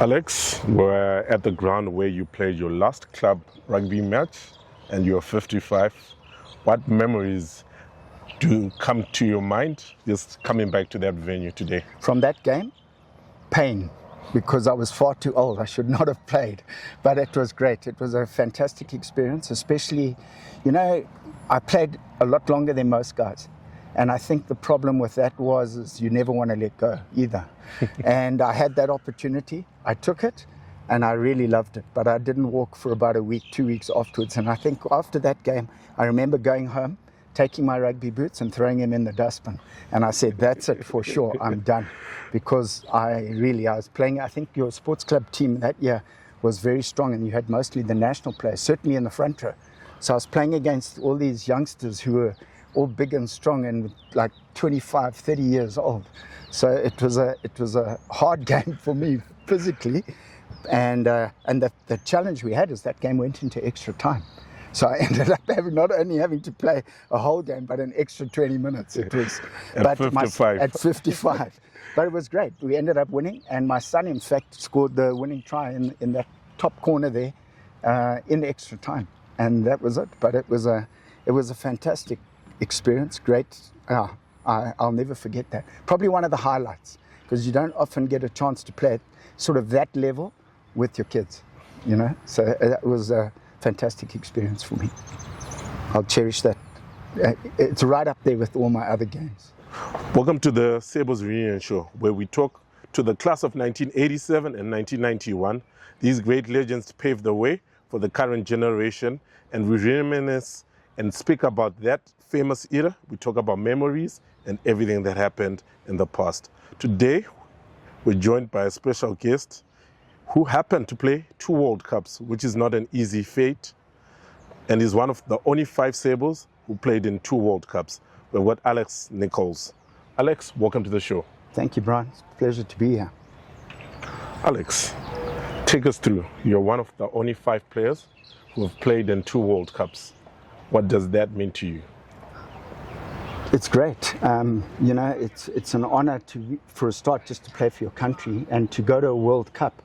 Alex, we're at the ground where you played your last club rugby match and you're 55. What memories do come to your mind just coming back to that venue today? From that game, pain, because I was far too old. I should not have played, but it was great. It was a fantastic experience, especially, I played a lot longer than most guys. And I think the problem with that is you never want to let go either. And I had that opportunity. I took it and I really loved it. But I didn't walk for about a week, 2 weeks afterwards. And I think after that game, I remember going home, taking my rugby boots and throwing them in the dustbin. And I said, that's it for sure, I'm done. Because I was playing, I think your sports club team that year was very strong and you had mostly the national players, certainly in the front row. So I was playing against all these youngsters who were all big and strong and like 25, 30 years old. So it was a hard game for me physically. And the challenge we had is that game went into extra time. So I ended up not only having to play a whole game, but an extra 20 minutes. It was at 55. At 55. But it was great. We ended up winning, and my son, in fact, scored the winning try in that top corner there in extra time. And that was it. But it was a fantastic experience. Great. I'll never forget that. Probably one of the highlights, because you don't often get a chance to play at sort of that level with your kids, So it was a fantastic experience for me. I'll cherish that. It's right up there with all my other games. Welcome to the Sables Reunion Show, where we talk to the class of 1987 and 1991. These great legends paved the way for the current generation, and we reminisce and speak about that famous era. We talk about memories and everything that happened in the past. Today, we're joined by a special guest who happened to play 2 World Cups, which is not an easy feat, and is one of the only 5 Sables who played in 2 World Cups. We've got Alex Nichols. Alex, welcome to the show. Thank you, Brian. It's a pleasure to be here. Alex, take us through. You're one of the only 5 players who have played in 2 World Cups. What does that mean to you? It's great. It's an honor for a start, just to play for your country and to go to a World Cup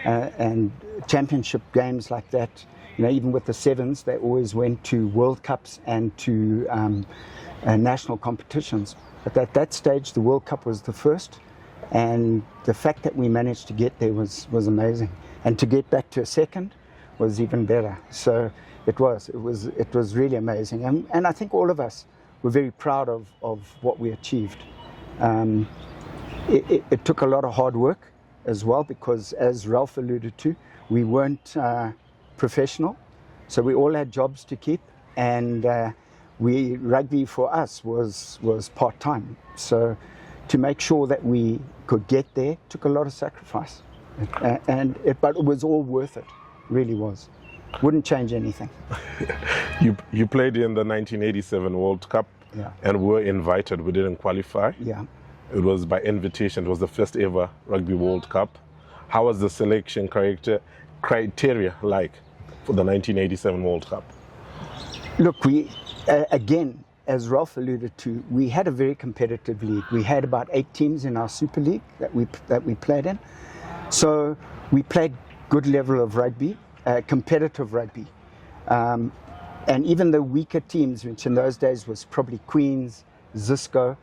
and championship games like that. Even with the Sevens, they always went to World Cups and to national competitions. But at that stage, the World Cup was the first, and the fact that we managed to get there was amazing. And to get back to a second was even better. So it was really amazing. And I think all of us were very proud of what we achieved. It took a lot of hard work as well, because as Ralph alluded to, we weren't professional. So we all had jobs to keep, and rugby for us was part-time. So to make sure that we could get there took a lot of sacrifice. But it was all worth it, really was. Wouldn't change anything. You played in the 1987 World Cup, yeah, and were invited. We didn't qualify. Yeah. It was by invitation. It was the first ever Rugby World Cup. How was the selection criteria like for the 1987 World Cup? Look, we again, as Ralph alluded to, we had a very competitive league. We had about 8 teams in our Super League that we played in. So we played good level of rugby. Competitive rugby, and even the weaker teams, which in those days was probably Queens, Zisco,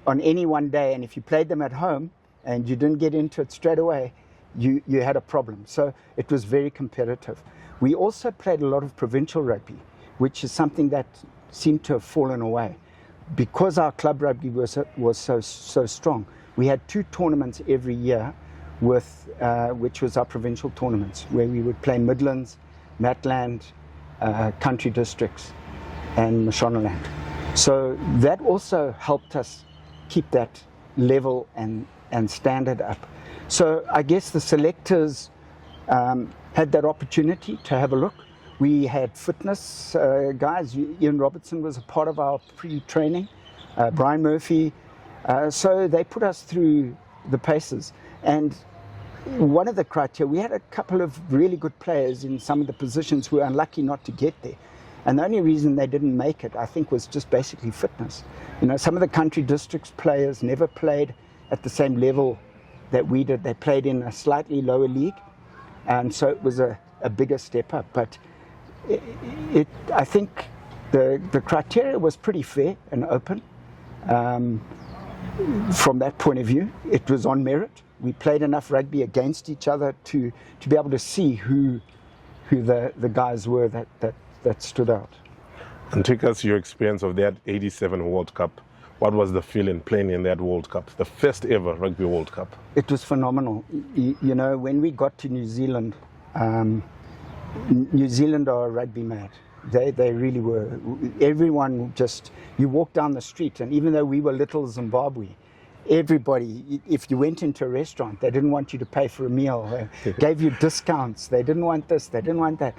on any one day, and if you played them at home and you didn't get into it straight away, you had a problem. So it was very competitive. We also played a lot of provincial rugby, which is something that seemed to have fallen away. Because our club rugby was so strong, we had 2 tournaments every year, which was our provincial tournaments, where we would play Midlands, Matland, country districts, and Mashonaland. So that also helped us keep that level and standard up. So I guess the selectors had that opportunity to have a look. We had fitness guys. Ian Robertson was a part of our pre-training, Brian Murphy. So they put us through the paces. And one of the criteria, we had a couple of really good players in some of the positions who were unlucky not to get there. And the only reason they didn't make it, I think, was just basically fitness. Some of the country districts players never played at the same level that we did. They played in a slightly lower league, and so it was a bigger step up. But I think the criteria was pretty fair and open. From that point of view, it was on merit. We played enough rugby against each other to be able to see who the guys were that stood out. And take us your experience of that 87 World Cup. What was the feeling playing in that World Cup, the first ever Rugby World Cup? It was phenomenal. You know, when we got to New Zealand, New Zealand are rugby mad. They really were. Everyone just, you walk down the street, and even though we were little Zimbabwe, everybody, if you went into a restaurant, they didn't want you to pay for a meal. They gave you discounts. They didn't want this, they didn't want that.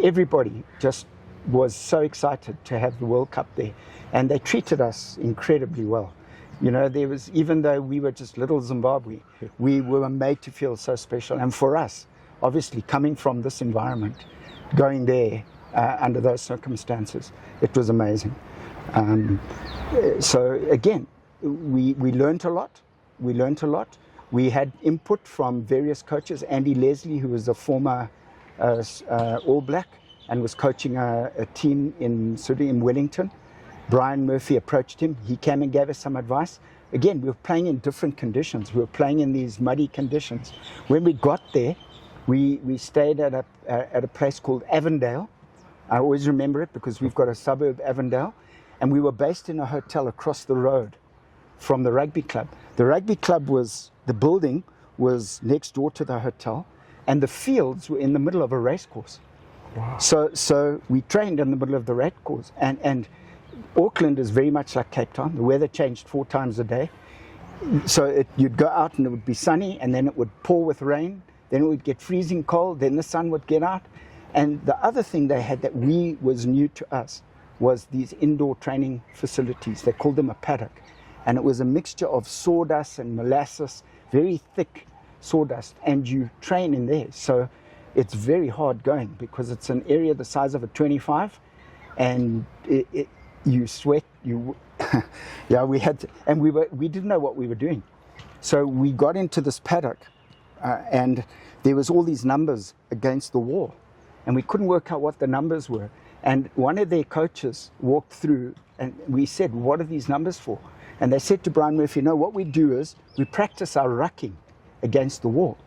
Everybody just was so excited to have the World Cup there. And they treated us incredibly well. You know, there was, even though we were just little Zimbabwe, we were made to feel so special. And for us, obviously, coming from this environment, going there under those circumstances, it was amazing. So again, we learned a lot. We learned a lot. We had input from various coaches. Andy Leslie, who was a former All Black and was coaching a team in Wellington. Brian Murphy approached him. He came and gave us some advice. Again, we were playing in different conditions. We were playing in these muddy conditions. When we got there, we stayed at a place called Avondale. I always remember it because we've got a suburb, Avondale, and we were based in a hotel across the road from the rugby club. The rugby club the building was next door to the hotel, and the fields were in the middle of a race course. Wow. So we trained in the middle of the race course, and Auckland is very much like Cape Town. The weather changed 4 times a day. So you'd go out and it would be sunny, and then it would pour with rain, then it would get freezing cold, then the sun would get out. And the other thing they had that was new to us was these indoor training facilities. They called them a paddock. And it was a mixture of sawdust and molasses, very thick sawdust, and you train in there. So it's very hard going because it's an area the size of a 25, and you sweat. Yeah, we had to, and we didn't know what we were doing. So we got into this paddock, and there was all these numbers against the wall, and we couldn't work out what the numbers were. And one of their coaches walked through, and we said, "What are these numbers for?" And they said to Brian Murphy, "No, what we do is we practice our rucking against the wall.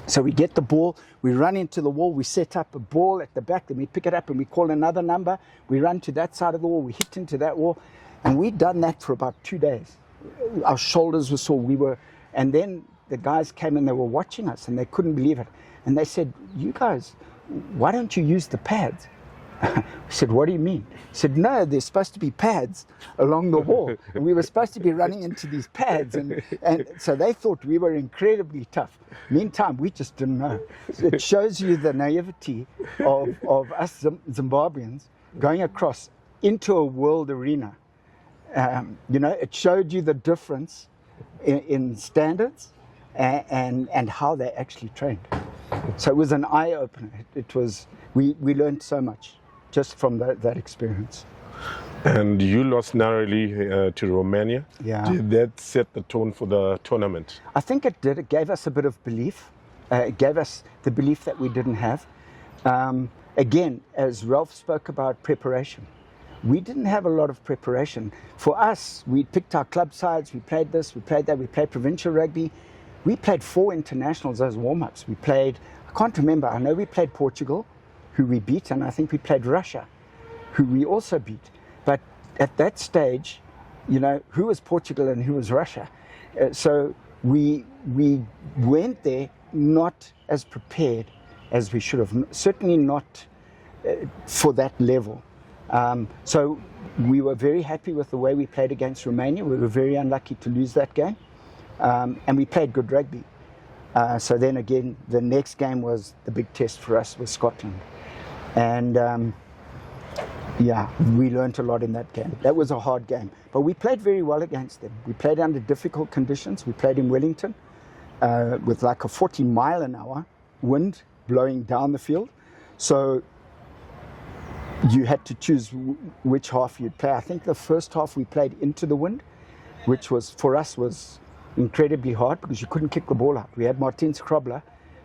So we get the ball, we run into the wall, we set up a ball at the back, then we pick it up and we call another number, we run to that side of the wall, we hit into that wall." And we'd done that for about 2 days. Our shoulders were sore, and then the guys came and they were watching us and they couldn't believe it. And they said, "You guys, why don't you use the pads?" We said, "What do you mean?" He said, "No, there's supposed to be pads along the wall. And we were supposed to be running into these pads." And so they thought we were incredibly tough. Meantime, we just didn't know. So it shows you the naivety of us Zimbabweans going across into a world arena. You know, it showed you the difference in standards and how they actually trained. So it was an eye-opener. We learned so much just from that experience. And you lost narrowly to Romania. Yeah. Did that set the tone for the tournament? I think it did. It gave us a bit of belief. It gave us the belief that we didn't have. Again, as Ralph spoke about preparation, we didn't have a lot of preparation. For us, we picked our club sides, we played this, we played that, we played provincial rugby. We played 4 internationals as warm-ups. We played, I can't remember, I know we played Portugal, who we beat, and I think we played Russia, who we also beat. But at that stage, you know, who was Portugal and who was Russia? So we went there not as prepared as we should have, certainly not for that level. So we were very happy with the way we played against Romania. We were very unlucky to lose that game. And we played good rugby. So then again, the next game was the big test for us with Scotland. And yeah, we learned a lot in that game. That was a hard game. But we played very well against them. We played under difficult conditions. We played in Wellington with like a 40-mile-an-hour wind blowing down the field. So you had to choose which half you'd play. I think the first half we played into the wind, which was, for us, was incredibly hard because you couldn't kick the ball out. We had Martin Skrobler,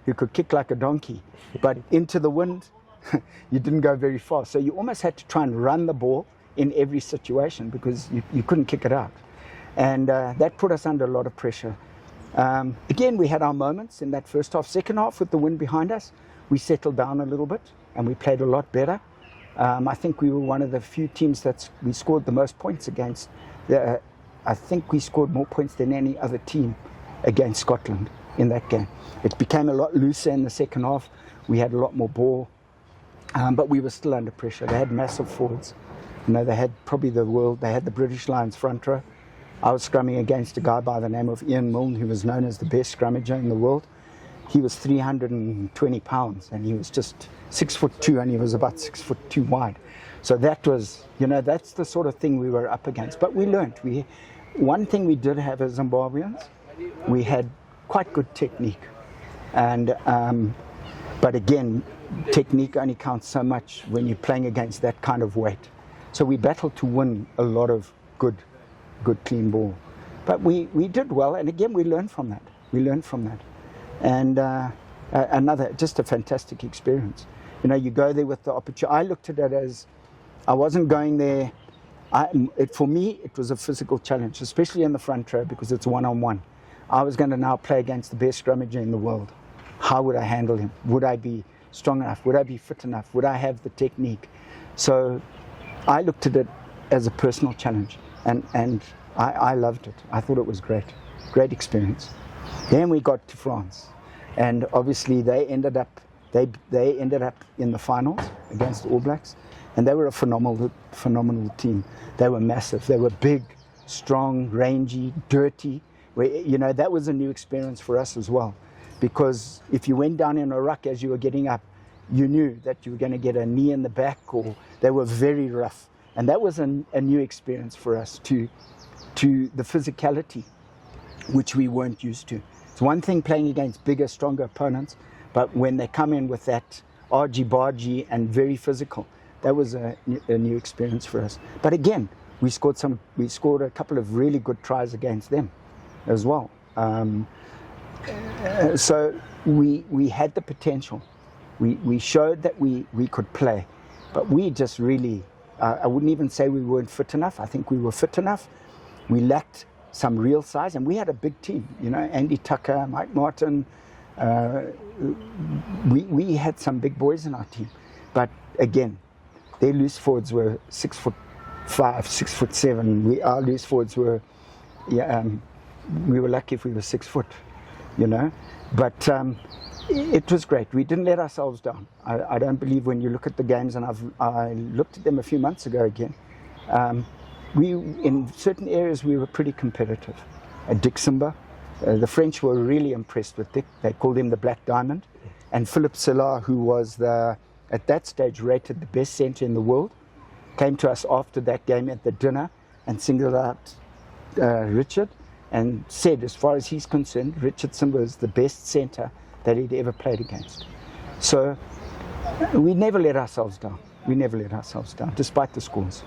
who could kick like a donkey, but into the wind, you didn't go very far. So you almost had to try and run the ball in every situation because you couldn't kick it out. And that put us under a lot of pressure. Again, we had our moments in that first half. Second half, with the wind behind us, we settled down a little bit and we played a lot better. I think we were one of the few teams we scored the most points against. I think we scored more points than any other team against Scotland in that game. It became a lot looser in the second half. We had a lot more ball, but we were still under pressure. They had massive forwards. You know, they had probably they had the British Lions front row. I was scrumming against a guy by the name of Ian Milne, who was known as the best scrummager in the world. He was 320 pounds and he was just 6'2", and he was about 6'2" wide. So that was, you know, that's the sort of thing we were up against. But we learned. One thing we did have as Zimbabweans, we had quite good technique. And, but again, technique only counts so much when you're playing against that kind of weight. So we battled to win a lot of good clean ball. But we did well, and again, we learned from that. And just a fantastic experience. You know, you go there with the opportunity. I looked at it as, I wasn't going there, for me, it was a physical challenge, especially in the front row, because it's one-on-one. I was going to now play against the best scrummager in the world. How would I handle him? Would I be strong enough? Would I be fit enough? Would I have the technique? So I looked at it as a personal challenge, and I loved it. I thought it was great experience. Then we got to France, and obviously they ended up in the finals against the All Blacks, and they were a phenomenal team. They were massive. They were big, strong, rangy, dirty. You know, that was a new experience for us as well, because if you went down in a ruck as you were getting up, you knew that you were going to get a knee in the back, or they were very rough. And that was a new experience for us, to the physicality, which we weren't used to. It's one thing playing against bigger, stronger opponents, but when they come in with that argy-bargy and very physical, that was a new experience for us. But again, we scored a couple of really good tries against them as well. So we had the potential. We showed that we could play, but we just really, I wouldn't even say we weren't fit enough. I think we were fit enough. We lacked some real size, and we had a big team. You know, Andy Tucker, Mike Martin. We had some big boys in our team, but again, their loose forwards were 6'5", 6'7". Our loose forwards were, we were lucky if we were 6 foot, you know. But it was great. We didn't let ourselves down. I don't believe, when you look at the games, and I looked at them a few months ago again, in certain areas we were pretty competitive. Dick Simba, the French were really impressed with Dick. They called him the Black Diamond. And Philippe Silla, who was at that stage rated the best centre in the world, came to us after that game at the dinner and singled out Richard and said, as far as he's concerned, Richard Simba is the best centre that he'd ever played against. So we never let ourselves down. Despite the scores.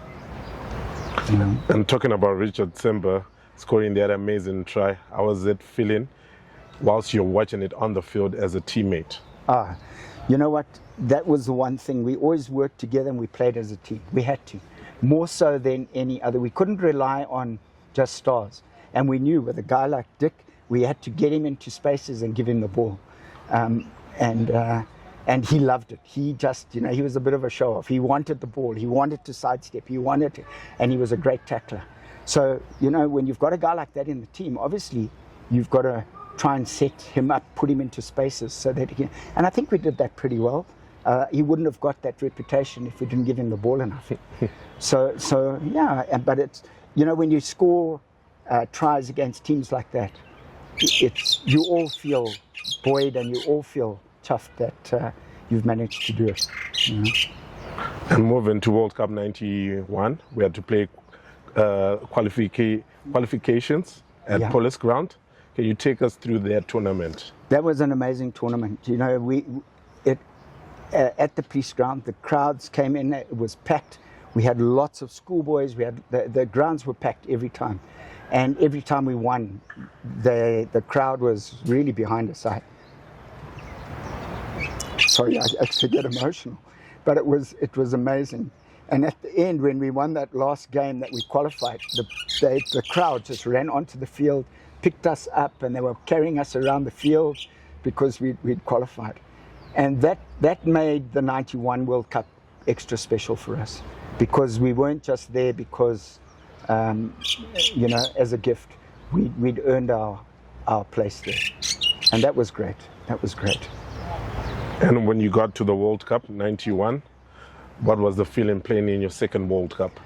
You know? And talking about Richard Simba scoring that amazing try, how was it feeling whilst you're watching it on the field as a teammate? You know what? That was the one thing. We always worked together and we played as a team. We had to. More so than any other. We couldn't rely on just stars. And we knew with a guy like Dick, we had to get him into spaces and give him the ball. And he loved it. He just, you know, he was a bit of a show-off. He wanted the ball. He wanted to sidestep. And he was a great tackler. So, you know, when you've got a guy like that in the team, obviously you've got to try and set him up, put him into spaces so that he can. And I think we did that pretty well. He wouldn't have got that reputation if we didn't give him the ball enough. So yeah, but it's, you know, when you score tries against teams like that, you all feel buoyed and you all feel chuffed that you've managed to do it. You know? And moving to World Cup 91, we had to play qualifications at Police Ground. Can you take us through that tournament? That was an amazing tournament. You know, at the Police Ground, the crowds came in. It was packed. We had lots of schoolboys. We had the grounds were packed every time, And every time we won, the crowd was really behind us. Sorry, I actually get emotional, but it was amazing. And at the end, when we won that last game that we qualified, the crowd just ran onto the field, picked us up, and they were carrying us around the field because we'd qualified. And that made the 91 World Cup extra special for us, because we weren't just there because, as a gift. We'd earned our place there. And that was great. That was great. And when you got to the World Cup, 91, what was the feeling playing in your second World Cup?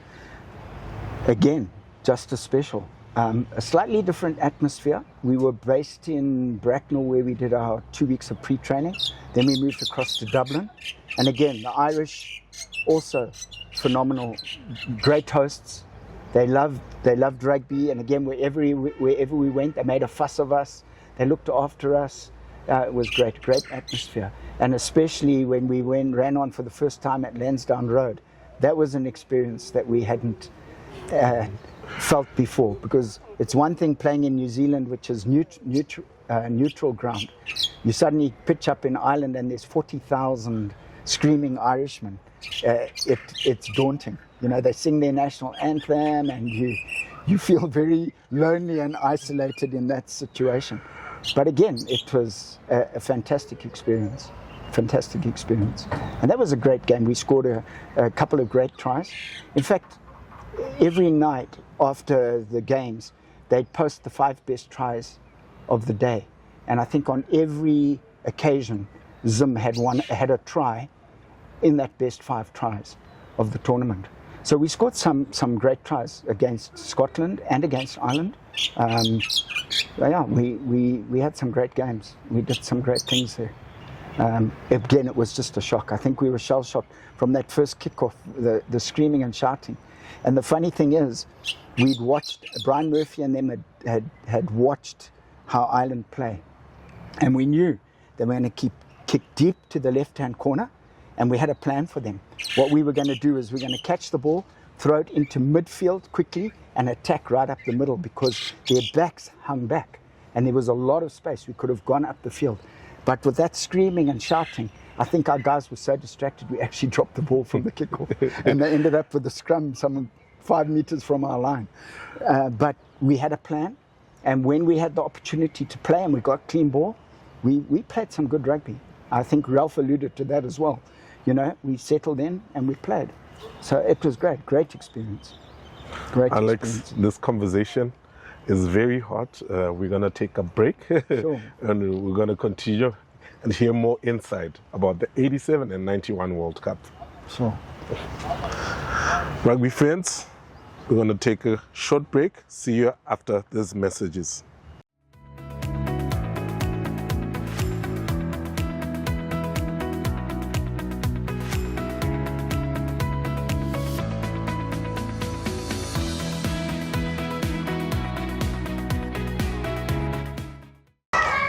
Again, just as special. A slightly different atmosphere. We were based in Bracknell, where we did our 2 weeks of pre-training. Then we moved across to Dublin. And again, the Irish, also phenomenal, great hosts. They loved rugby. And again, wherever we went, they made a fuss of us. They looked after us. It was great atmosphere. And especially when we ran on for the first time at Lansdowne Road. That was an experience that we hadn't felt before, because it's one thing playing in New Zealand, which is neutral ground. You suddenly pitch up in Ireland and there's 40,000 screaming Irishmen. It's daunting. They sing their national anthem, and you feel very lonely and isolated in that situation. But again, it was a fantastic experience. Fantastic experience. And that was a great game. We scored a couple of great tries. In fact, every night after the games, they'd post the 5 best tries of the day. And I think on every occasion, Zim had a try in that best 5 tries of the tournament. So we scored some great tries against Scotland and against Ireland. We had some great games. We did some great things there. Again, it was just a shock. I think we were shell-shocked from that first kickoff, the screaming and shouting. And the funny thing is, we'd watched, Brian Murphy and them had watched how Ireland play. And we knew they were going to kick deep to the left-hand corner, and we had a plan for them. What we were going to do is we're going to catch the ball, throw it into midfield quickly, and attack right up the middle, because their backs hung back. And there was a lot of space. We could have gone up the field. But with that screaming and shouting, I think our guys were so distracted, we actually dropped the ball from the kickoff. And they ended up with the scrum, some 5 meters from our line. But we had a plan. And when we had the opportunity to play and we got clean ball, we played some good rugby. I think Ralph alluded to that as well. We settled in and we played. So it was great experience. Alex, this conversation is very hot. We're going to take a break. Sure. And we're going to continue and hear more insight about the 87 and 91 World Cup. Sure. Rugby friends, we're going to take a short break. See you after these messages.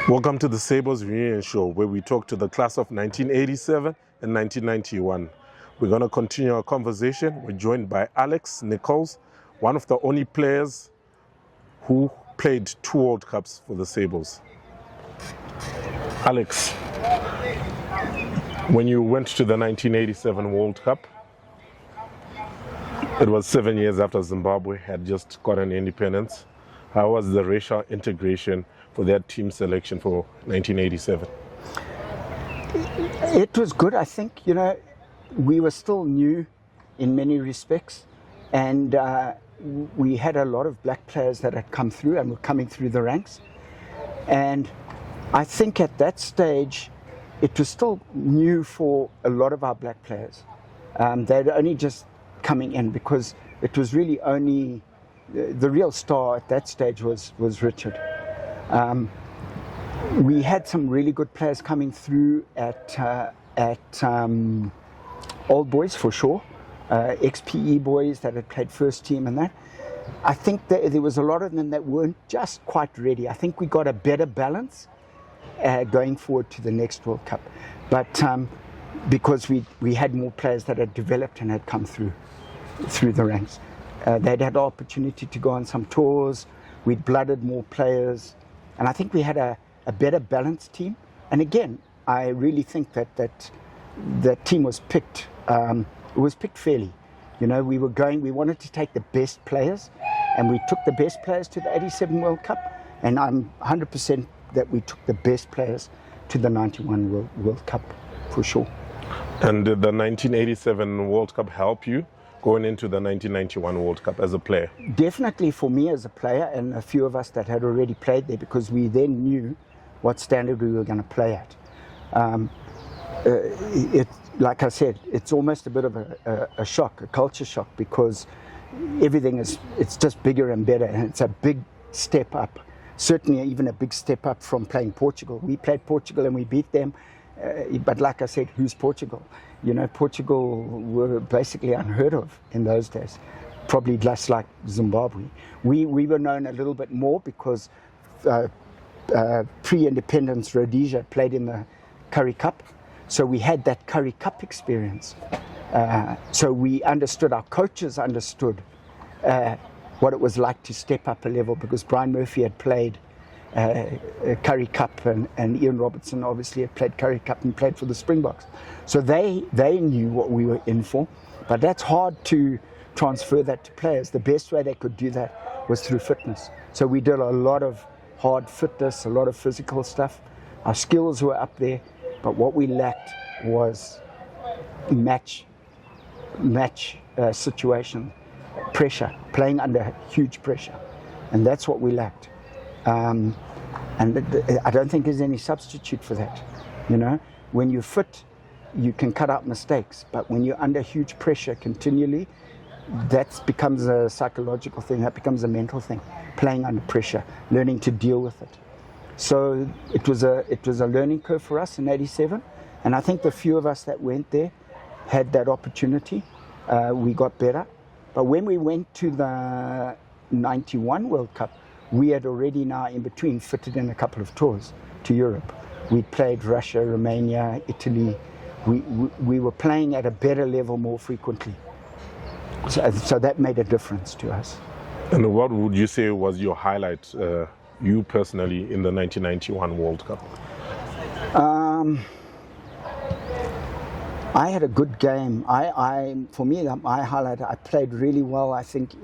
Welcome to the Sables Reunion Show, where we talk to the class of 1987 and 1991. We're going to continue our conversation. We're joined by Alex Nichols, one of the only players who played 2 World Cups for the Sables. Alex, when you went to the 1987 World Cup, it was 7 years after Zimbabwe had just gotten independence. How was the racial integration for their team selection for 1987? It was good, I think. We were still new in many respects, and we had a lot of black players that had come through and were coming through the ranks. And I think at that stage, it was still new for a lot of our black players. They'd only just coming in, because it was really only the real star at that stage was Richard. We had some really good players coming through at Old Boys, for sure, ex-PE boys that had played first team and that. I think there was a lot of them that weren't just quite ready. I think we got a better balance going forward to the next World Cup. But because we had more players that had developed and had come through the ranks. They'd had the opportunity to go on some tours. we'd blooded more players, and I think we had a better balanced team. And again, I really think that team was picked. It was picked fairly. You know, we wanted to take the best players, and we took the best players to the '87 World Cup. And I'm 100% that we took the best players to the '91 World Cup, for sure. And did the 1987 World Cup help you going into the 1991 World Cup as a player? Definitely for me as a player, and a few of us that had already played there, because we then knew what standard we were going to play at. Like I said, it's almost a bit of a shock, a culture shock, because it's just bigger and better, and it's a big step up. Certainly even a big step up from playing Portugal. We played Portugal and we beat them, but like I said, who's Portugal? You know, Portugal were basically unheard of in those days, probably just like Zimbabwe. We were known a little bit more because pre-independence Rhodesia played in the Currie Cup, so we had that Currie Cup experience. So we understood, our coaches understood what it was like to step up a level, because Brian Murphy had played Currie Cup, and Ian Robertson obviously had played Currie Cup and played for the Springboks. So they knew what we were in for, but that's hard to transfer that to players. The best way they could do that was through fitness. So we did a lot of hard fitness, a lot of physical stuff. Our skills were up there, but what we lacked was match situation, pressure, playing under huge pressure, and that's what we lacked. And I don't think there's any substitute for that. You know, when you're fit, you can cut out mistakes, but when you're under huge pressure continually, that becomes a psychological thing, that becomes a mental thing, playing under pressure, learning to deal with it. So it was a learning curve for us in '87, and I think the few of us that went there had that opportunity. We got better, but when we went to the '91 World Cup, we had already now in between fitted in a couple of tours to Europe. We played Russia, Romania, Italy. We were playing at a better level more frequently. So that made a difference to us. And what would you say was your highlight, you personally, in the 1991 World Cup? I had a good game. For me, my highlight, I played really well, I think,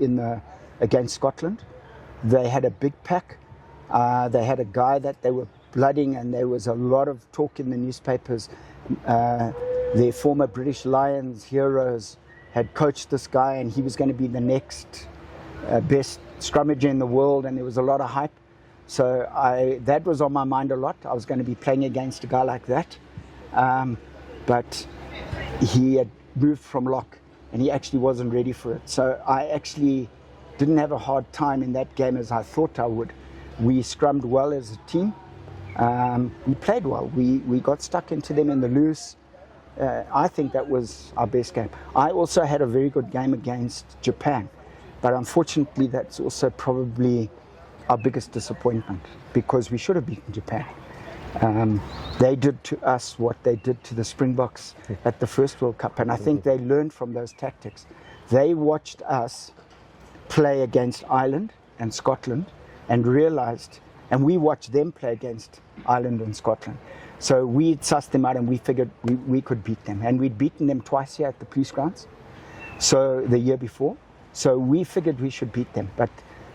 against Scotland. They had a big pack. They had a guy that they were blooding, and there was a lot of talk in the newspapers. Their former British Lions heroes had coached this guy, and he was going to be the next best scrummager in the world, and there was a lot of hype. So that was on my mind a lot. I was going to be playing against a guy like that. But he had moved from lock, and he actually wasn't ready for it. So I actually didn't have a hard time in that game as I thought I would. We scrummed well as a team. We played well. We got stuck into them in the loose. I think that was our best game. I also had a very good game against Japan, but unfortunately that's also probably our biggest disappointment, because we should have beaten Japan. They did to us what they did to the Springboks at the first World Cup, and I think they learned from those tactics. They watched us play against Ireland and Scotland and realized, and we watched them play against Ireland and Scotland. So we sussed them out, and we figured we could beat them. And we'd beaten them twice here at the police grounds, so the year before. So we figured we should beat them. But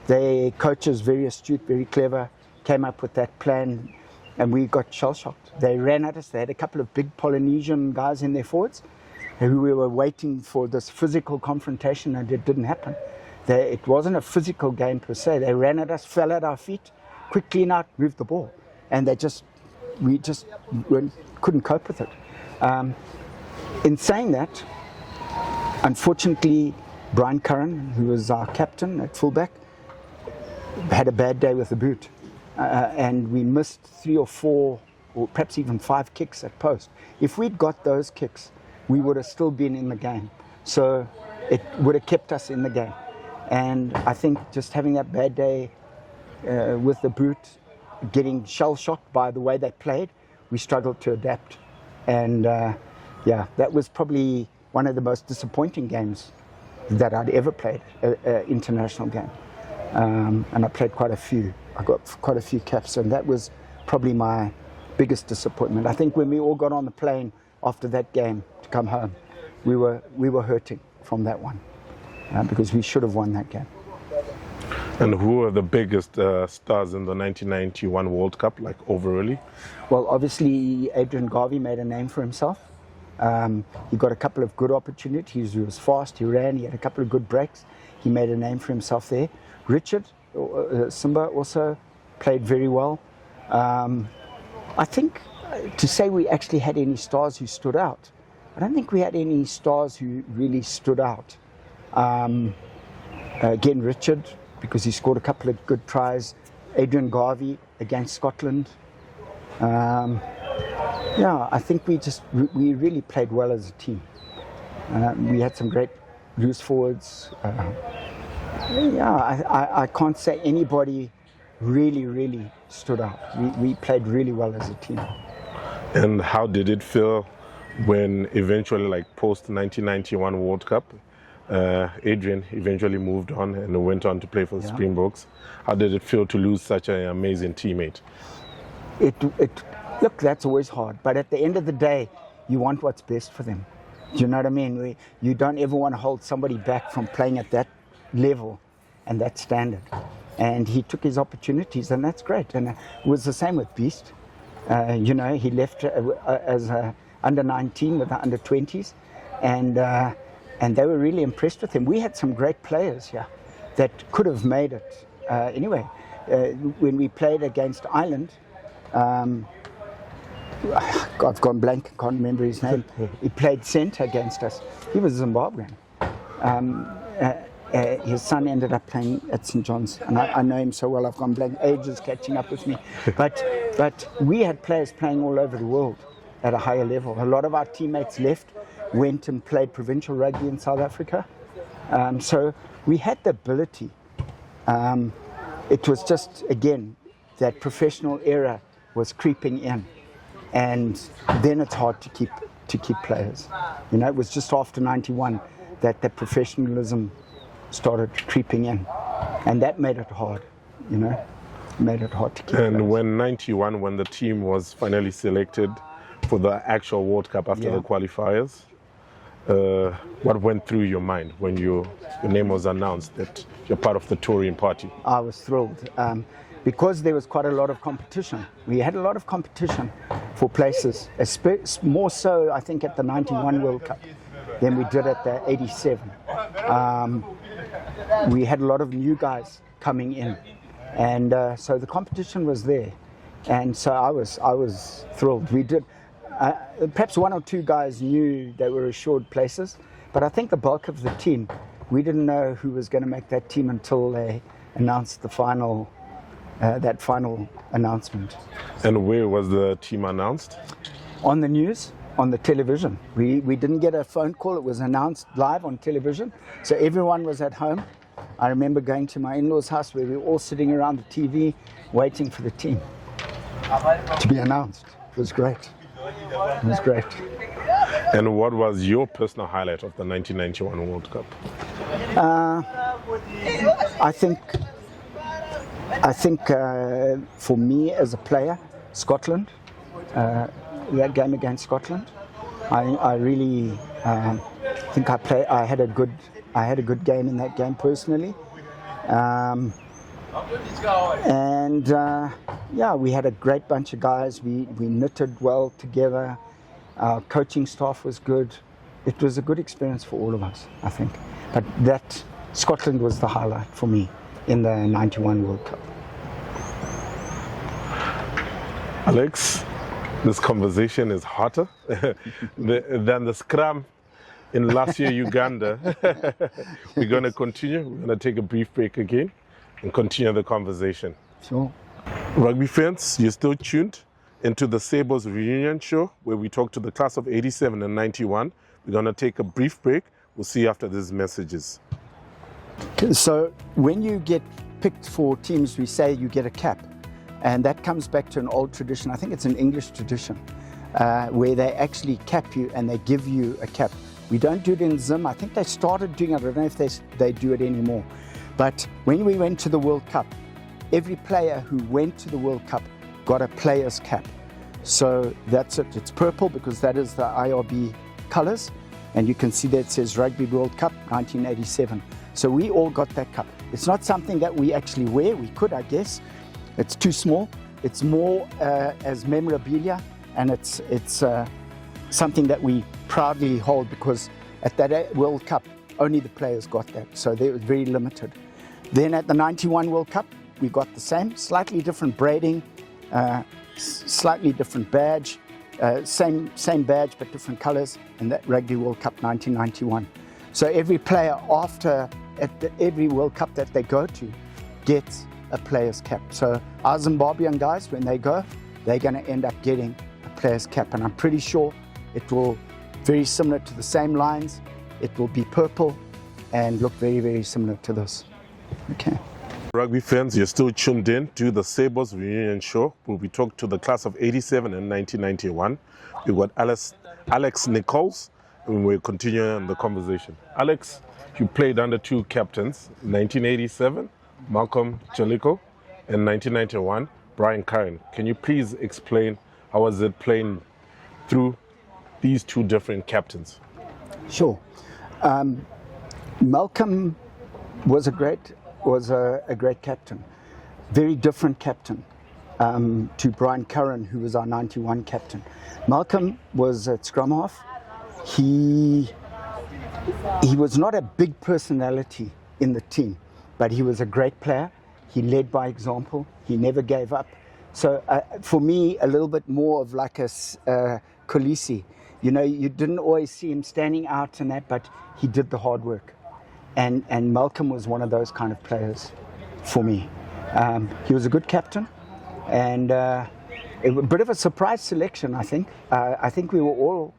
the coaches, very astute, very clever, came up with that plan, and we got shell-shocked. They ran at us. They had a couple of big Polynesian guys in their forwards who we were waiting for this physical confrontation, and it didn't happen. It wasn't a physical game per se. They ran at us, fell at our feet, quick clean out, moved the ball. And we just couldn't cope with it. In saying that, unfortunately, Brian Curran, who was our captain at fullback, had a bad day with the boot. And we missed 3 or 4, or perhaps even 5 kicks at post. If we'd got those kicks, we would have still been in the game. So it would have kept us in the game. And I think just having that bad day with the boot, getting shell-shocked by the way they played, we struggled to adapt. And that was probably one of the most disappointing games that I'd ever played, an international game. and I played quite a few. I got quite a few caps, and that was probably my biggest disappointment. I think when we all got on the plane after that game to come home, we were hurting from that one because we should have won that game. And who were the biggest stars in the 1991 World Cup, like overall? Well, obviously Adrian Garvey made a name for himself. He got a couple of good opportunities. He was fast, he ran, he had a couple of good breaks. He made a name for himself there. Richard Simba also played very well. I think to say we actually had any stars who stood out, I don't think we had any stars who really stood out. Again, Richard, because he scored a couple of good tries. Adrian Garvey against Scotland. Yeah, I think we really played well as a team. We had some great loose forwards. Yeah, I can't say anybody really stood out. We played really well as a team. And how did it feel when eventually, like post 1991 World Cup, Adrian eventually moved on and went on to play for the Springboks? How did it feel to lose such an amazing teammate? Look, that's always hard. But at the end of the day, you want what's best for them. Do you know what I mean? You don't ever want to hold somebody back from playing at that level and that standard. And he took his opportunities, and that's great. And it was the same with Beast. You know, he left as under 19 with the under 20s, and they were really impressed with him. We had some great players here that could have made it. Anyway, when we played against Ireland, I've gone blank, can't remember his name. He played centre against us. He was Zimbabwean. His son ended up playing at St. John's, and I know him so well. I've gone blank. Age is catching up with me. But we had players playing all over the world at a higher level. A lot of our teammates left, went and played provincial rugby in South Africa. So we had the ability. It was just, again, that professional era was creeping in, and then it's hard to keep players. You know, it was just after 91 that the professionalism started creeping in, and that made it hard. You know, made it hard to keep. And players. when 91, when the team was finally selected for the actual World Cup after the qualifiers, what went through your mind when your name was announced that you're part of the touring party? I was thrilled because there was quite a lot of competition. We had a lot of competition for places, more so I think at the 91 World Cup than we did at the 87. We had a lot of new guys coming in, and so the competition was there, and so I was thrilled. We did. Perhaps one or two guys knew they were assured places, but I think the bulk of the team, we didn't know who was going to make that team until they announced the final, that final announcement. And where was the team announced? On the news, on the television. We didn't get a phone call. It was announced live on television, so everyone was at home. I remember going to my in-laws' house where we were all sitting around the TV waiting for the team to be announced. It was great. It was great. And what was your personal highlight of the 1991 World Cup? I think for me as a player, Scotland, that game against Scotland, I really think I had a good game in that game personally. Yeah, we had a great bunch of guys. We knitted well together. Our coaching staff was good. It was a good experience for all of us, I think. But that Scotland was the highlight for me in the 91 World Cup. Alex, this conversation is hotter than the scrum in last year Uganda. We're going to continue. We're going to take a brief break again and continue the conversation. Sure. Rugby fans, you're still tuned into the Sables reunion show where we talk to the class of 87 and 91. We're going to take a brief break. We'll see you after these messages. So when you get picked for teams, we say you get a cap. And that comes back to an old tradition. I think it's an English tradition where they actually cap you and they give you a cap. We don't do it in Zim. I think they started doing it. I don't know if they do it anymore. But when we went to the World Cup, every player who went to the World Cup got a player's cap. So that's it. It's purple because that is the IRB colors. And you can see that it says Rugby World Cup 1987. So we all got that cup. It's not something that we actually wear. We could, I guess. It's too small. It's more as memorabilia, and it's something that we proudly hold because at that World Cup, only the players got that. So they were very limited. Then at the 91 World Cup, we got the same, slightly different braiding, slightly different badge, same badge but different colors, and that Rugby World Cup 1991. So every player every World Cup that they go to gets a player's cap. So our Zimbabwean guys, when they go, they're going to end up getting a player's cap, and I'm pretty sure it will very similar to the same lines. It will be purple and look very, very similar to this. Okay. Rugby fans, you're still tuned in to the Sables reunion show where we talk to the class of 87 and 1991. We've got Alex Nichols, and we're continuing the conversation. Alex, you played under two captains, 1987, Malcolm Chaliko, and 1991, Brian Curran. Can you please explain how was it playing through these two different captains? Sure. Malcolm was a great captain, very different captain to Brian Curran, who was our 91 captain. Malcolm was at scrum half. He was not a big personality in the team, but he was a great player. He led by example. He never gave up. So for me, a little bit more of like a Khaleesi. You know, you didn't always see him standing out and that, but he did the hard work. And Malcolm was one of those kind of players for me. He was a good captain, and a bit of a surprise selection, I think. I think we were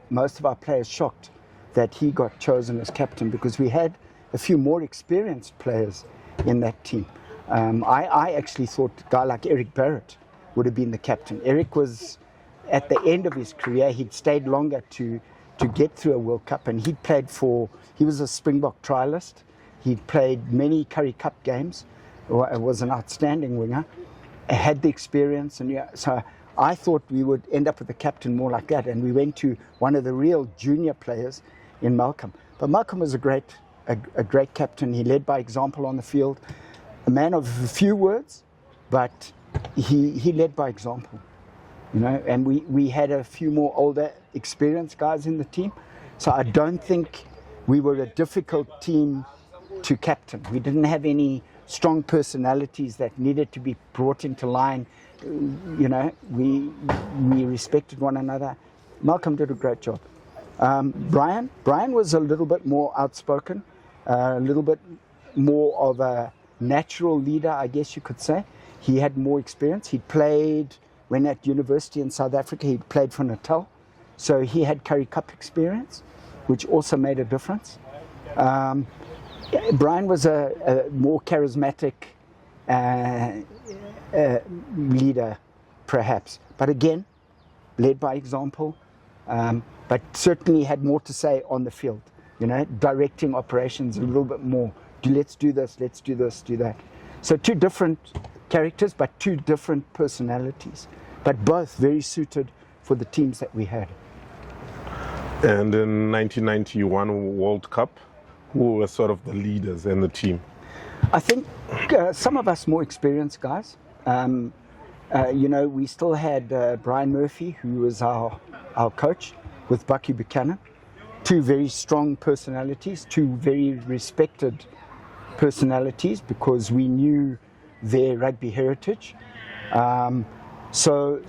most of our players shocked that he got chosen as captain because we had a few more experienced players in that team. I actually thought a guy like Eric Barrett would have been the captain. Eric was at the end of his career. He'd stayed longer to get through a World Cup, and he was a Springbok trialist. He'd played many Currie Cup games, was an outstanding winger, had the experience, and so I thought we would end up with a captain more like that, and we went to one of the real junior players in Malcolm. But Malcolm was a great captain. He led by example on the field, a man of a few words, but he led by example. You know, and we had a few more older, experienced guys in the team. So I don't think we were a difficult team to captain. We didn't have any strong personalities that needed to be brought into line. You know, we respected one another. Malcolm did a great job. Brian was a little bit more outspoken, a little bit more of a natural leader, I guess you could say. He had more experience. He played. When at university in South Africa, he played for Natal. So he had Currie Cup experience, which also made a difference. Brian was a more charismatic leader, perhaps. But again, led by example, but certainly had more to say on the field, you know, directing operations a little bit more. Let's do this, let's do this, do that. So two different characters, but two different personalities, but both very suited for the teams that we had. And in 1991 World Cup, who were sort of the leaders in the team? I think some of us more experienced guys. You know, we still had Brian Murphy, who was our coach, with Bucky Buchanan. Two very strong personalities, two very respected personalities because we knew their rugby heritage. So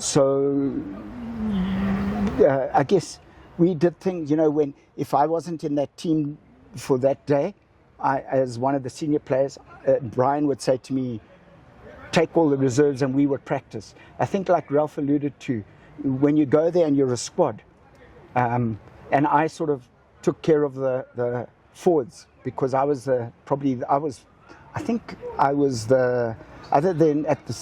I guess we did things, you know, if I wasn't in that team for that day, as one of the senior players, Brian would say to me, take all the reserves and we would practice. I think like Ralph alluded to, when you go there and you're a squad, and I sort of took care of the forwards because I was other than at the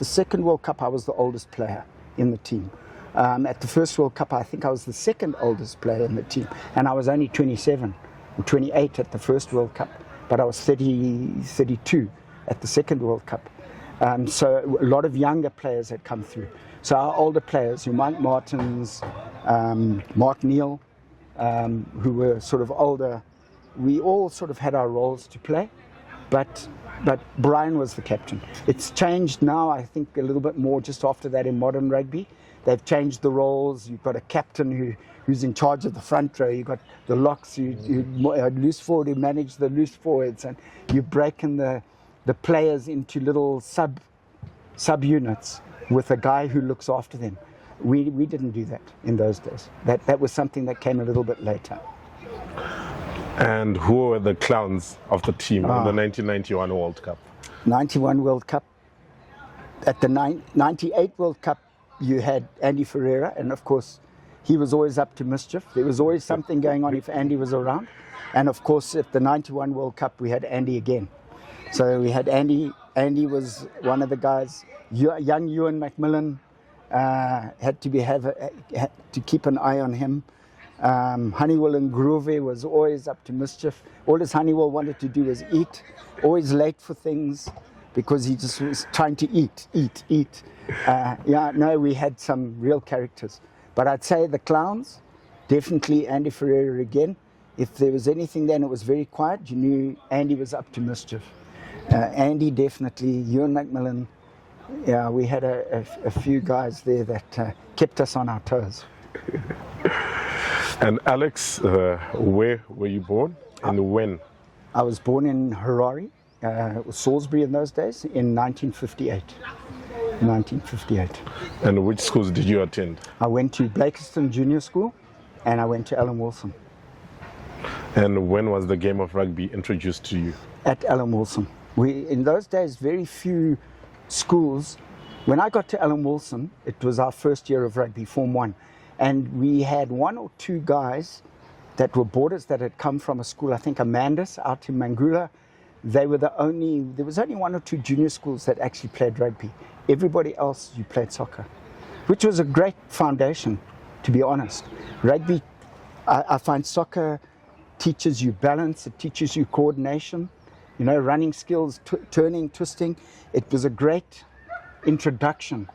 second World Cup, I was the oldest player in the team. At the first World Cup, I think I was the second oldest player in the team, and I was only 27, 28 at the first World Cup. but I was 32 at the second World Cup. So a lot of younger players had come through. So our older players, Mike Martins, Mark Neal, who were sort of older, we all sort of had our roles to play, but Brian was the captain. It's changed now, I think, a little bit more just after that in modern rugby. They've changed the roles. You've got a captain who's in charge of the front row. You've got the locks, loose forward who manage the loose forwards, and you're breaking the players into little sub-units with a guy who looks after them. We didn't do that in those days. That was something that came a little bit later. And who were the clowns of the team in the 1991 World Cup? 91 World Cup. At the 98 World Cup, you had Andy Ferreira, and of course, he was always up to mischief. There was always something going on if Andy was around. And of course, at the 91 World Cup, we had Andy again. So we had Andy. Andy was one of the guys. Young Ewan McMillan had to keep an eye on him. Honeywell and Groove was always up to mischief. All this Honeywell wanted to do was eat, always late for things, because he just was trying to eat. We had some real characters. But I'd say the clowns, definitely Andy Ferreira again. If there was anything then, it was very quiet. You knew Andy was up to mischief. Andy, definitely. Ewan McMillan. Yeah, we had a few guys there that kept us on our toes. And Alex, where were you born and when? I was born in Harare, Salisbury in those days, in 1958. And which schools did you attend? I went to Blakiston Junior School and I went to Alan Wilson. And when was the game of rugby introduced to you? At Alan Wilson. In those days, very few schools. When I got to Alan Wilson, it was our first year of rugby, Form 1. And we had one or two guys that were boarders that had come from a school, I think Amandus, out in Mangula. There was only one or two junior schools that actually played rugby. Everybody else, you played soccer, which was a great foundation, to be honest. Rugby, I find soccer teaches you balance, it teaches you coordination, running skills, turning, twisting. It was a great introduction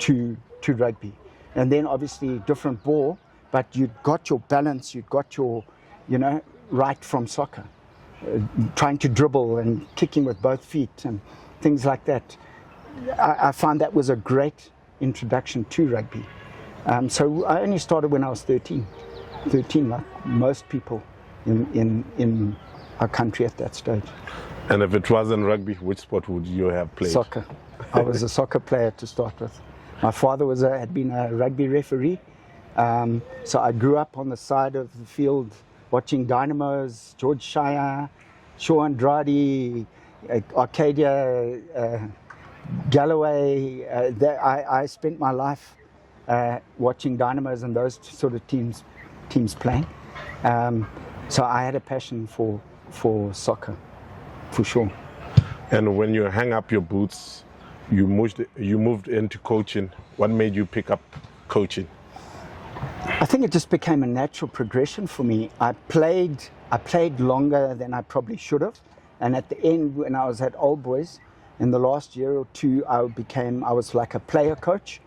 to rugby. And then obviously different ball, but you'd got your balance, you'd got your, right from soccer. Trying to dribble and kicking with both feet and things like that. I found that was a great introduction to rugby. So I only started when I was 13, like most people in our country at that stage. And if it wasn't rugby, which sport would you have played? Soccer. I was a soccer player to start with. My father had been a rugby referee, so I grew up on the side of the field watching Dynamos, George Shire, Shaw Andrade, Arcadia, Galloway. I spent my life watching Dynamos and those sort of teams playing. So I had a passion for soccer, for sure. And when you hang up your boots, you moved into coaching. What made you pick up coaching? I think it just became a natural progression for me. I played longer than I probably should have, and at the end, when I was at Old Boys, in the last year or two, I was like a player coach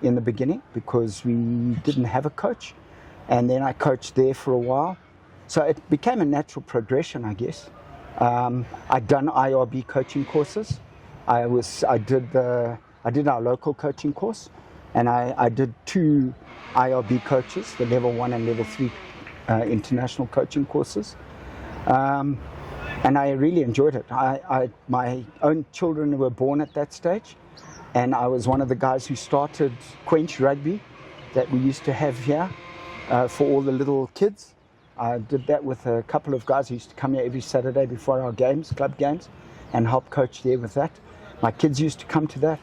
in the beginning because we didn't have a coach, and then I coached there for a while. So it became a natural progression, I guess. I'd done IRB coaching courses. I did our local coaching course, and I did 2 IRB coaches, the level 1 and level 3 international coaching courses, and I really enjoyed it. My own children were born at that stage, and I was one of the guys who started Quench Rugby that we used to have here for all the little kids. I did that with a couple of guys who used to come here every Saturday before our games, club games, and help coach there with that. My kids used to come to that.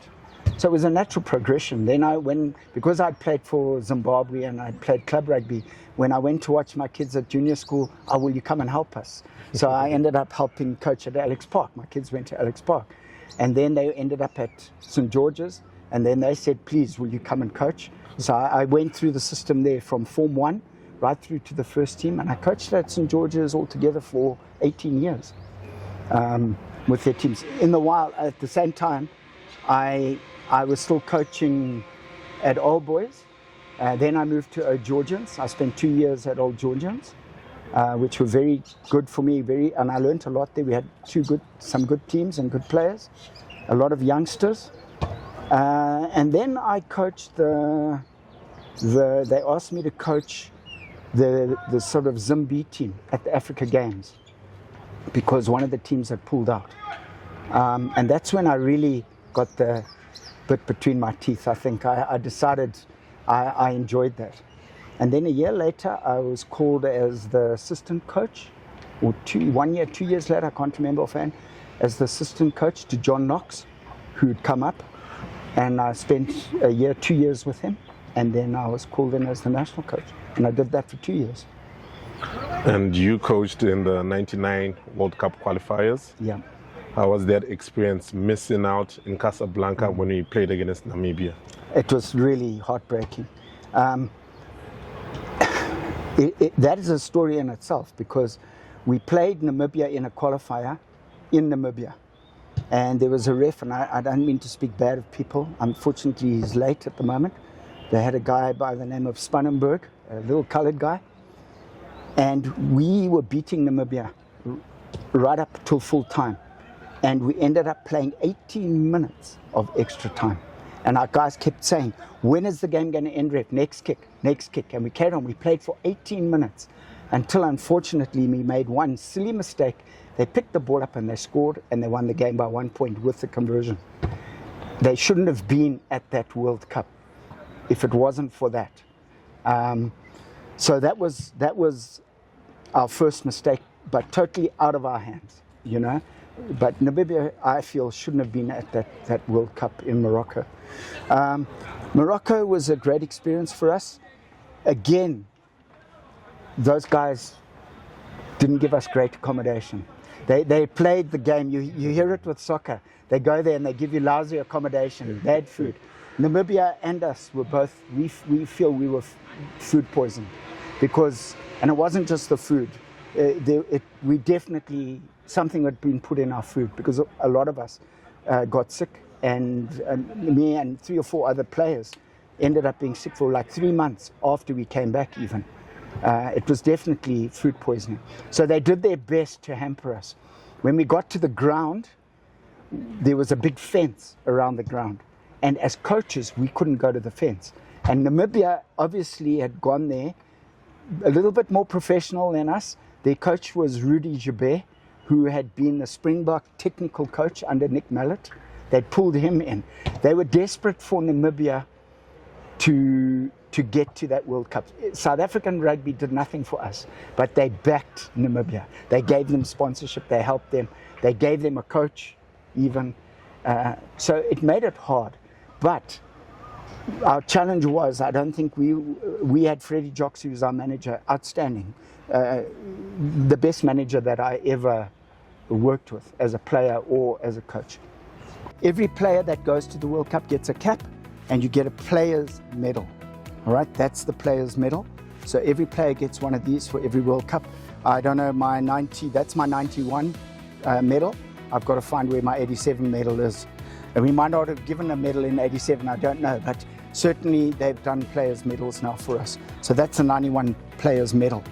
So it was a natural progression. Then because I'd played for Zimbabwe and I'd played club rugby, when I went to watch my kids at junior school, will you come and help us? So I ended up helping coach at Alex Park. My kids went to Alex Park. And then they ended up at St. George's, and then they said, please, will you come and coach? So I went through the system there from Form 1 right through to the first team, and I coached at St. George's altogether for 18 years. with their teams. In the while, at the same time, I was still coaching at Old Boys. Then I moved to Old Georgians. I spent 2 years at Old Georgians, which were very good for me. And I learned a lot there. We had some good teams and good players, a lot of youngsters. And then I coached they asked me to coach the sort of Zimbabwe team at the Africa Games because one of the teams had pulled out. And that's when I really got the bit between my teeth. I think I decided I enjoyed that. And then a year later, I was called as the assistant coach, or 2 years later, I can't remember offhand, as the assistant coach to John Knox, who'd come up. And I spent 2 years with him. And then I was called in as the national coach. And I did that for 2 years. And you coached in the 99 World Cup qualifiers. Yeah. How was that experience missing out in Casablanca when we played against Namibia? It was really heartbreaking. That is a story in itself because we played Namibia in a qualifier in Namibia. And there was a ref, and I don't mean to speak bad of people. Unfortunately, he's late at the moment. They had a guy by the name of Spannenberg, a little colored guy. And we were beating Namibia right up till full time. And we ended up playing 18 minutes of extra time. And our guys kept saying, when is the game going to end, ref? Next kick, next kick. And we carried on. We played for 18 minutes until, unfortunately, we made one silly mistake. They picked the ball up and they scored, and they won the game by 1 point with the conversion. They shouldn't have been at that World Cup if it wasn't for that. So that was our first mistake, but totally out of our hands, you know. But Namibia, I feel, shouldn't have been at that World Cup in Morocco. Morocco was a great experience for us. Again, those guys didn't give us great accommodation. They played the game. You hear it with soccer. They go there and they give you lousy accommodation, bad food. Namibia and us were both, we feel we were food poisoned because, and it wasn't just the food. We definitely, something had been put in our food because a lot of us got sick, and me and 3 or 4 other players ended up being sick for like 3 months after we came back even. It was definitely food poisoning. So they did their best to hamper us. When we got to the ground, there was a big fence around the ground. And as coaches, we couldn't go to the fence. And Namibia obviously had gone there a little bit more professional than us. Their coach was Rudy Joubert, who had been the Springbok technical coach under Nick Mallet. They'd pulled him in. They were desperate for Namibia to get to that World Cup. South African rugby did nothing for us, but they backed Namibia. They gave them sponsorship, they helped them, they gave them a coach even. So it made it hard. But our challenge was, I don't think we had Freddie Jocks, who was our manager, outstanding. The best manager that I ever worked with as a player or as a coach. Every player that goes to the World Cup gets a cap and you get a player's medal. All right, that's the player's medal. So every player gets one of these for every World Cup. I don't know, that's my 91 medal. I've got to find where my 87 medal is. And we might not have given a medal in 87, I don't know, but certainly they've done players' medals now for us. So that's a 91 players' medal.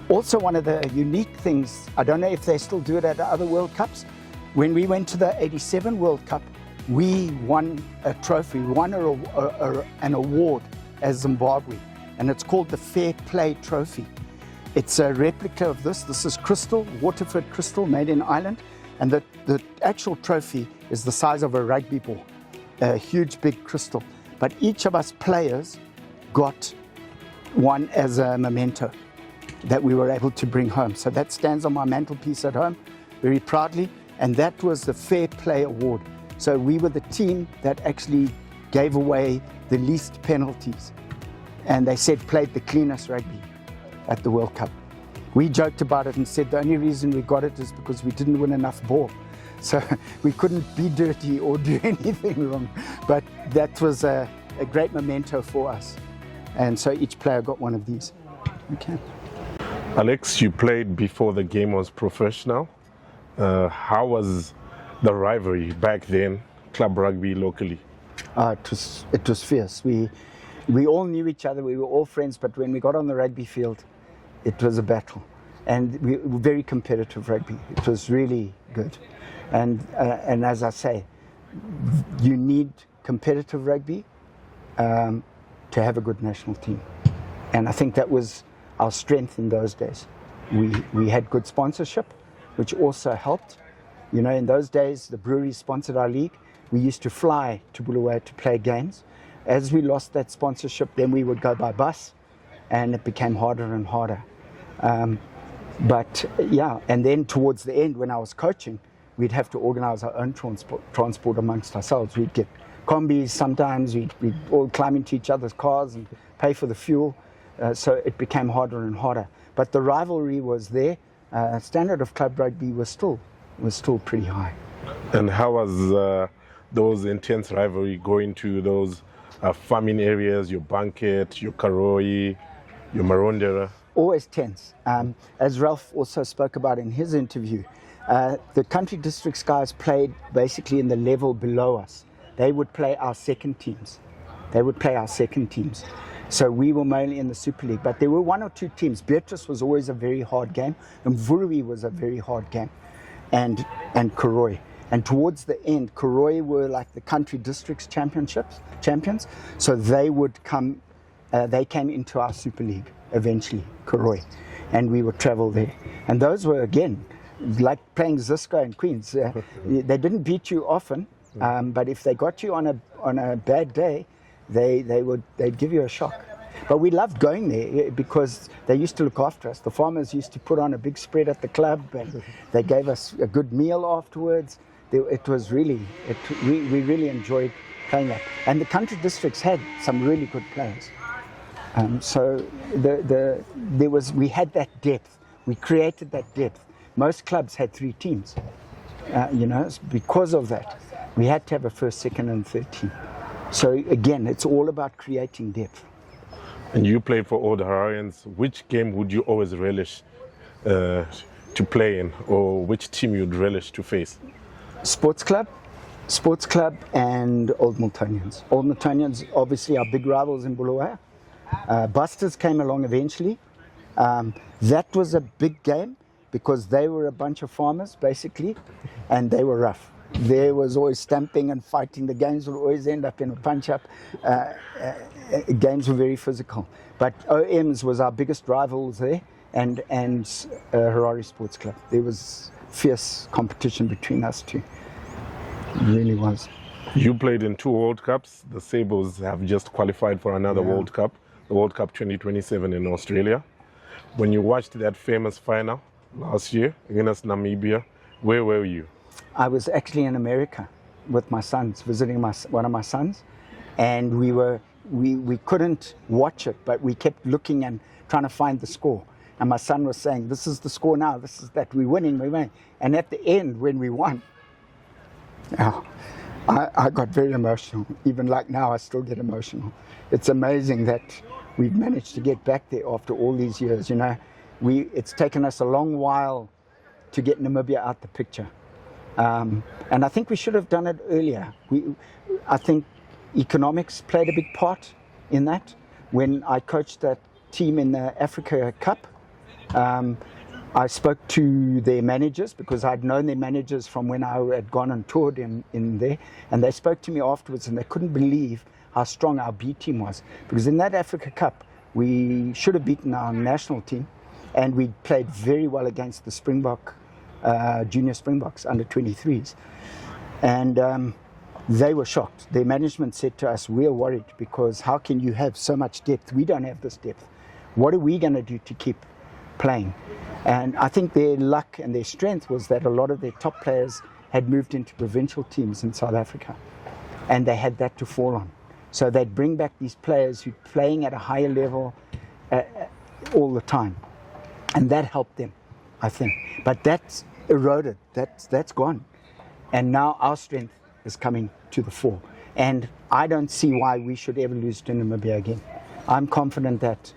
Also, one of the unique things, I don't know if they still do it at other World Cups, when we went to the 87 World Cup, we won a trophy, we won an award as Zimbabwe, and it's called the Fair Play Trophy. It's a replica of this. This is crystal, Waterford crystal, made in Ireland, and the actual trophy is the size of a rugby ball, a huge big crystal. But each of us players got one as a memento that we were able to bring home. So that stands on my mantelpiece at home very proudly, and that was the Fair Play Award. So we were the team that actually gave away the least penalties, and they said played the cleanest rugby at the World Cup. We joked about it and said the only reason we got it is because we didn't win enough ball. So we couldn't be dirty or do anything wrong. But that was a great memento for us. And so each player got one of these. Okay. Alex, you played before the game was professional. How was the rivalry back then, club rugby locally? It was fierce. We all knew each other. We were all friends. But when we got on the rugby field, it was a battle, and we were very competitive rugby. It was really good, and as I say, you need competitive rugby to have a good national team, and I think that was our strength in those days. We had good sponsorship, which also helped. You know, in those days, the breweries sponsored our league. We used to fly to Bulawayo to play games. As we lost that sponsorship, then we would go by bus, and it became harder and harder. But yeah, and then towards the end, when I was coaching, we'd have to organize our own transport amongst ourselves. We'd get combis sometimes, we'd all climb into each other's cars and pay for the fuel. So it became harder and harder. But the rivalry was there. Standard of club rugby was still pretty high. And how was those intense rivalry going to those farming areas, your Banket, your Karoi, your Marondera? Always tense. As Ralph also spoke about in his interview, the country districts guys played basically in the level below us. They would play our second teams. So we were mainly in the Super League, but there were one or two teams. Beatrice was always a very hard game, and Mvurui was a very hard game, and Karoi. And towards the end, Karoi were like the country districts champions. So they would come, they came into our Super League eventually, Karoi, and we would travel there. And those were, again, like playing Zisco and Queens. They didn't beat you often, but if they got you on a bad day, they'd give you a shock. But we loved going there because they used to look after us. The farmers used to put on a big spread at the club, and they gave us a good meal afterwards. It was really, we really enjoyed playing that. And the country districts had some really good players. So we had that depth. We created that depth. Most clubs had 3 teams. Because of that, we had to have a first, second, and third team. So again, it's all about creating depth. And you played for Old Hararians. Which game would you always relish to play in, or which team you'd relish to face? Sports club, and Old Miltonians. Old Miltonians, obviously, our big rivals in Bulawayo. Busters came along eventually. That was a big game because they were a bunch of farmers, basically, and they were rough. There was always stamping and fighting. The games would always end up in a punch-up. Games were very physical. But OMs was our biggest rivals there, and Harare Sports Club. There was fierce competition between us two. It really was. You played in 2 World Cups. The Sables have just qualified for another World Cup, the World Cup 2027 in Australia. When you watched that famous final last year against Namibia, where were you? I was actually in America with my sons, visiting one of my sons, and we couldn't watch it, but we kept looking and trying to find the score. And my son was saying, "This is the score now. This is that. We're winning. And at the end, when we won, I got very emotional. Even like now, I still get emotional. It's amazing that we've managed to get back there after all these years. It's taken us a long while to get Namibia out the picture. And I think we should have done it earlier. I think economics played a big part in that. When I coached that team in the Africa Cup, I spoke to their managers because I'd known their managers from when I had gone and toured in there, and they spoke to me afterwards, and they couldn't believe how strong our B team was. Because in that Africa Cup, we should have beaten our national team, and we played very well against the Springbok, junior Springboks, under 23s. And they were shocked. Their management said to us, "We're worried because how can you have so much depth? We don't have this depth. What are we going to do to keep playing?" And I think their luck and their strength was that a lot of their top players had moved into provincial teams in South Africa, and they had that to fall on. So they'd bring back these players who were playing at a higher level all the time, and that helped them, I think. But that's eroded. That's gone, and now our strength is coming to the fore. And I don't see why we should ever lose to Namibia again. I'm confident that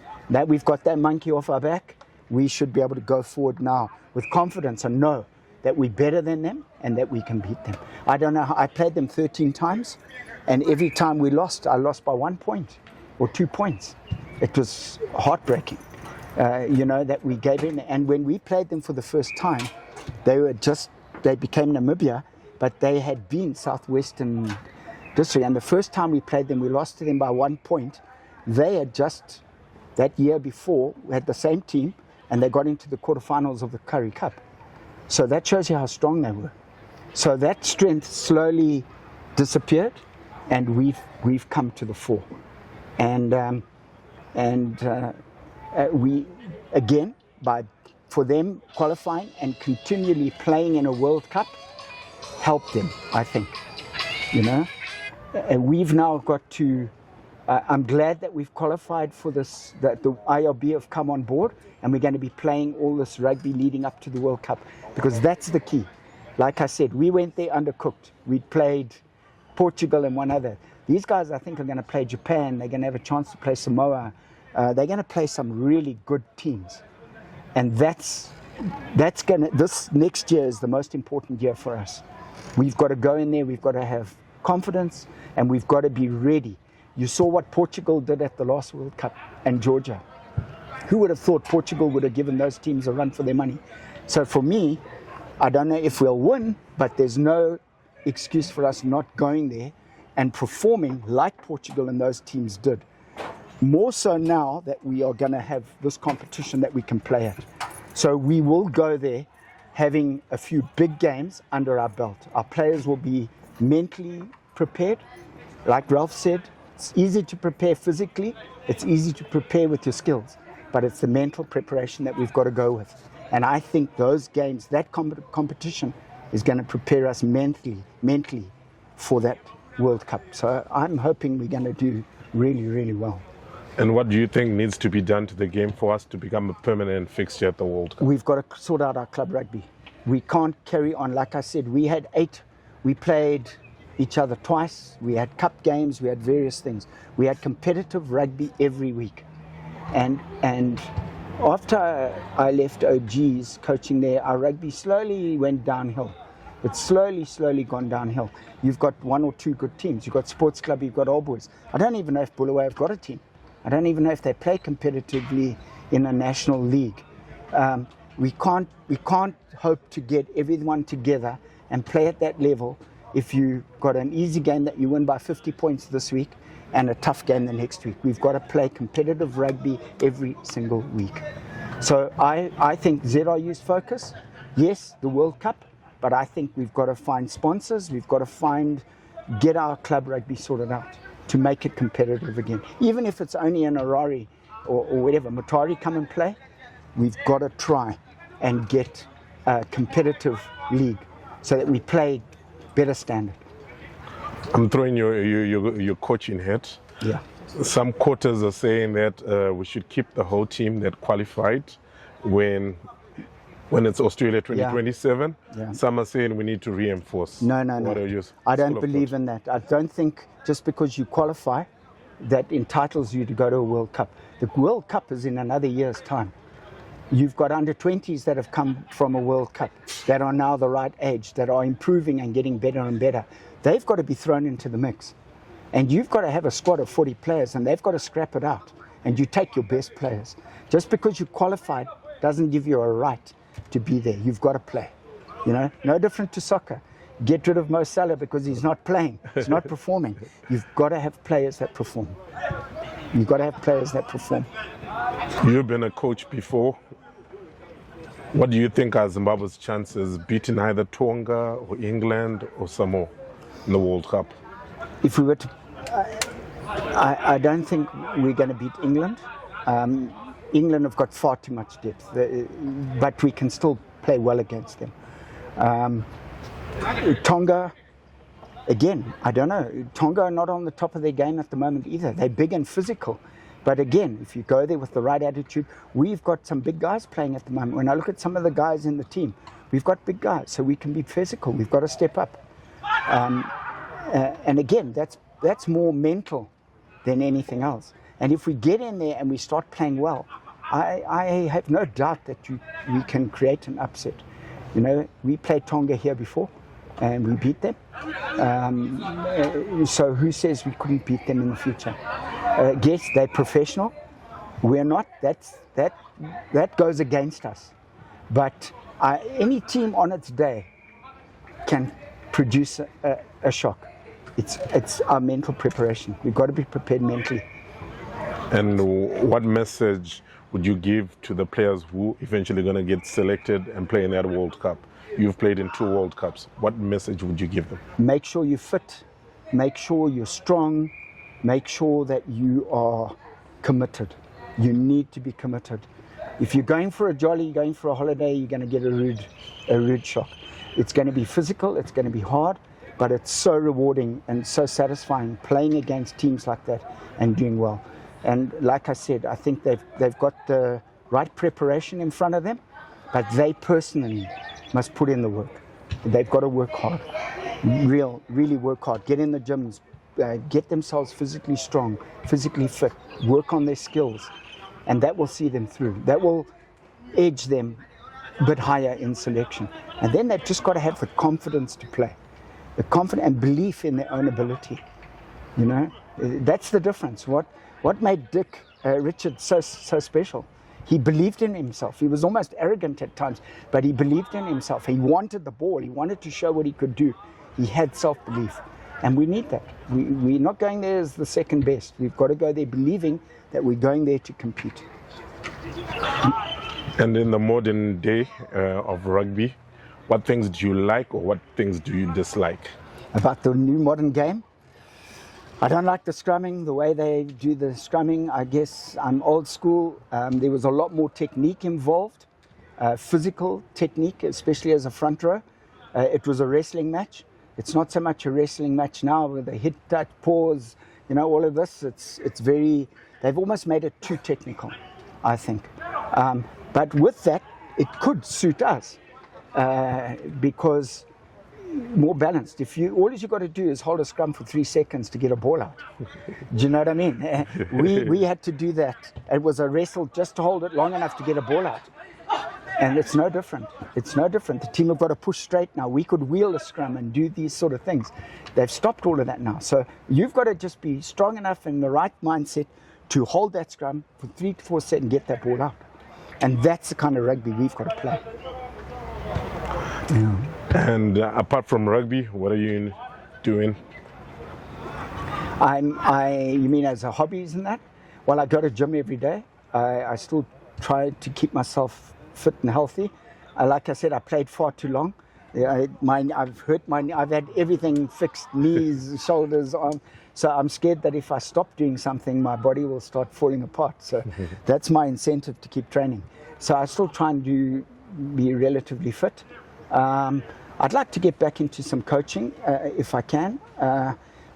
we've got that monkey off our back. We should be able to go forward now with confidence and know that we're better than them and that we can beat them. I don't know how, I played them 13 times, and every time we lost, I lost by 1 point or 2 points. It was heartbreaking, that we gave in. And when we played them for the first time, they became Namibia, but they had been Southwestern District. And the first time we played them, we lost to them by 1 point. They had just, that year before, had the same team, and they got into the quarterfinals of the Currie Cup. So that shows you how strong they were. So that strength slowly disappeared, and we've come to the fore. And we, again, for them qualifying and continually playing in a World Cup, helped them, I think. We've now got to, I'm glad that we've qualified for this, that the IRB have come on board, and we're going to be playing all this rugby leading up to the World Cup, because that's the key. Like I said, we went there undercooked. We played Portugal and one other. These guys, I think, are going to play Japan. They're going to have a chance to play Samoa. They're going to play some really good teams. And this next year is the most important year for us. We've got to go in there, we've got to have confidence, and we've got to be ready. You saw what Portugal did at the last World Cup, and Georgia. Who would have thought Portugal would have given those teams a run for their money? So for me, I don't know if we'll win, but there's no excuse for us not going there and performing like Portugal and those teams did. More so now that we are going to have this competition that we can play at. So we will go there having a few big games under our belt. Our players will be mentally prepared. Like Ralph said, it's easy to prepare physically, it's easy to prepare with your skills, but it's the mental preparation that we've got to go with. And I think those games, that competition is going to prepare us mentally for that World Cup. So I'm hoping we're going to do really, really well. And what do you think needs to be done to the game for us to become a permanent fixture at the World Cup? We've got to sort out our club rugby. We can't carry on. Like I said, we had 8. We played each other twice. We had cup games. We had various things. We had competitive rugby every week. And after I left OG's coaching there, our rugby slowly went downhill. It's slowly gone downhill. You've got 1 or 2 good teams. You've got Sports Club, you've got All Boys. I don't even know if Bulawayo have got a team. I don't even know if they play competitively in a national league. We can't hope to get everyone together and play at that level if you got an easy game that you win by 50 points this week and a tough game the next week. We've got to play competitive rugby every single week. So I think ZRU's focus, yes, the World Cup, but I think we've got to find sponsors, we've got to get our club rugby sorted out to make it competitive again. Even if it's only an Harare or whatever, Matari come and play, we've got to try and get a competitive league so that we play better standard. I'm throwing your coaching hat. Yeah. Some quarters are saying that we should keep the whole team that qualified when it's Australia 2027. Yeah. Some are saying we need to reinforce. No. I don't believe in that. I don't think just because you qualify, that entitles you to go to a World Cup. The World Cup is in another year's time. You've got under-20s that have come from a World Cup that are now the right age, that are improving and getting better and better. They've got to be thrown into the mix. And you've got to have a squad of 40 players, and they've got to scrap it out. And you take your best players. Just because you qualified doesn't give you a right to be there. You've got to play. No different to soccer. Get rid of Mo Salah because he's not playing. He's not performing. You've got to have players that perform. You've got to have players that perform. You've been a coach before. What do you think are Zimbabwe's chances beating either Tonga or England or Samoa in the World Cup? If we were to, I don't think we're going to beat England. England have got far too much depth, but we can still play well against them. Tonga, again, I don't know. Tonga are not on the top of their game at the moment either. They're big and physical. But again, if you go there with the right attitude, we've got some big guys playing at the moment. When I look at some of the guys in the team, we've got big guys, so we can be physical. We've got to step up. And again, that's more mental than anything else. And if we get in there and we start playing well, I have no doubt that we can create an upset. You know, we played Tonga here before, and we beat them. So who says we couldn't beat them in the future? Yes, they're professional. We're not. That goes against us. But any team on its day can produce a shock. It's our mental preparation. We've got to be prepared mentally. And what message would you give to the players who eventually going to get selected and play in that World Cup? You've played in 2 World Cups. What message would you give them? Make sure you're fit. Make sure you're strong. Make sure that you are committed. You need to be committed. If you're going for a jolly, you're going for a holiday, you're going to get a rude shock. It's going to be physical, it's going to be hard, but it's so rewarding and so satisfying playing against teams like that and doing well. And like I said, I think they've got the right preparation in front of them, but they personally must put in the work. They've got to work hard, really work hard. Get in the gyms, get themselves physically strong, physically fit, work on their skills, and that will see them through. That will edge them a bit higher in selection. And then they've just got to have the confidence to play, the confidence and belief in their own ability. You know, that's the difference. What made Dick Richard so special? He believed in himself. He was almost arrogant at times, but he believed in himself. He wanted the ball. He wanted to show what he could do. He had self-belief. And we need that. We're not going there as the second best. We've got to go there believing that we're going there to compete. And in the modern day of rugby, what things do you like or what things do you dislike? About the new modern game? I don't like the scrumming, the way they do the scrumming. I guess I'm old school. There was a lot more technique involved, physical technique, especially as a front row. It was a wrestling match. It's not so much a wrestling match now with a hit, touch, pause, you know, all of this. It's very, they've almost made it too technical, I think. But with that, it could suit us because more balanced. If you, all you've got to do is hold a scrum for 3 seconds to get a ball out. Do you know what I mean? We had to do that. It was a wrestle just to hold it long enough to get a ball out. And it's no different. It's no different. The team have got to push straight now. We could wheel a scrum and do these sort of things. They've stopped all of that now. So you've got to just be strong enough in the right mindset to hold that scrum for 3 to 4 seconds and get that ball out. And that's the kind of rugby we've got to play. Yeah. And apart from rugby, what are you doing? You mean as a hobbies and that? Well, I go to gym every day. I still try to keep myself fit and healthy. Like I said, I played far too long. I've had everything fixed, knees, shoulders, arms. So I'm scared that if I stop doing something, my body will start falling apart. So that's my incentive to keep training. So I still try and be relatively fit. I'd like to get back into some coaching if I can.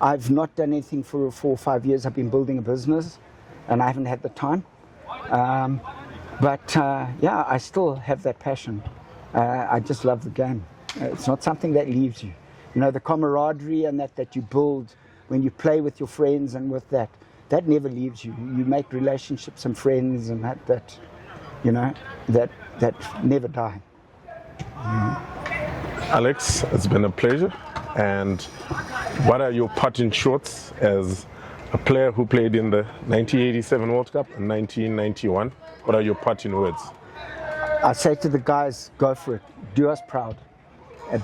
I've not done anything for 4 or 5 years. I've been building a business and I haven't had the time. But I still have that passion. I just love the game. It's not something that leaves you. You know, the camaraderie and that you build when you play with your friends and with that never leaves you. You make relationships and friends and that never die. Alex, it's been a pleasure. And what are your parting shots as a player who played in the 1987 World Cup and 1991? What are your parting words? I say to the guys, go for it. Do us proud.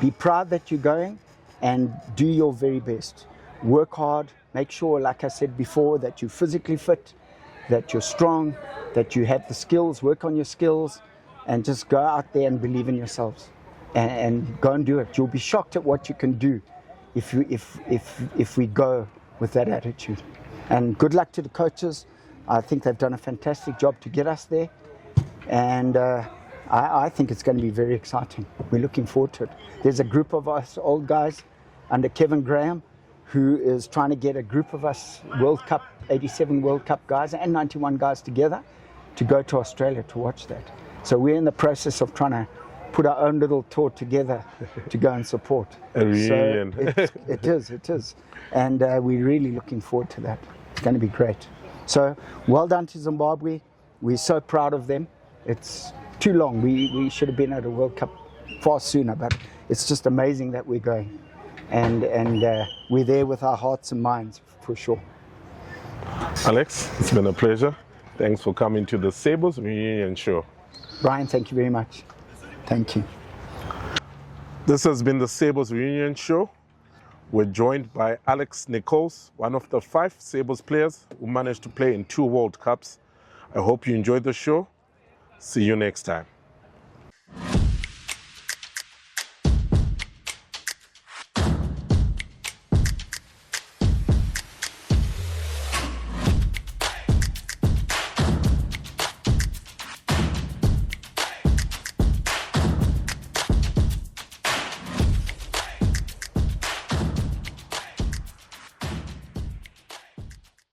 Be proud that you're going and do your very best. Work hard. Make sure, like I said before, that you're physically fit, that you're strong, that you have the skills. Work on your skills and just go out there and believe in yourselves and go and do it. You'll be shocked at what you can do if we go with that attitude. And good luck to the coaches. I think they've done a fantastic job to get us there. And I think it's going to be very exciting. We're looking forward to it. There's a group of us old guys under Kevin Graham who is trying to get a group of us World Cup, 87 World Cup guys and 91 guys together to go to Australia to watch that. So we're in the process of trying to put our own little tour together to go and support. A reunion. So it is. And we're really looking forward to that. It's going to be great. So well done to Zimbabwe. We're so proud of them. It's too long. We should have been at a World Cup far sooner, but it's just amazing that we're going. And we're there with our hearts and minds, for sure. Alex, it's been a pleasure. Thanks for coming to the Sables Reunion Show. Brian, thank you very much. Thank you. This has been the Sables Reunion Show. We're joined by Alex Nichols, one of the 5 Sables players who managed to play in 2 World Cups. I hope you enjoyed the show. See you next time.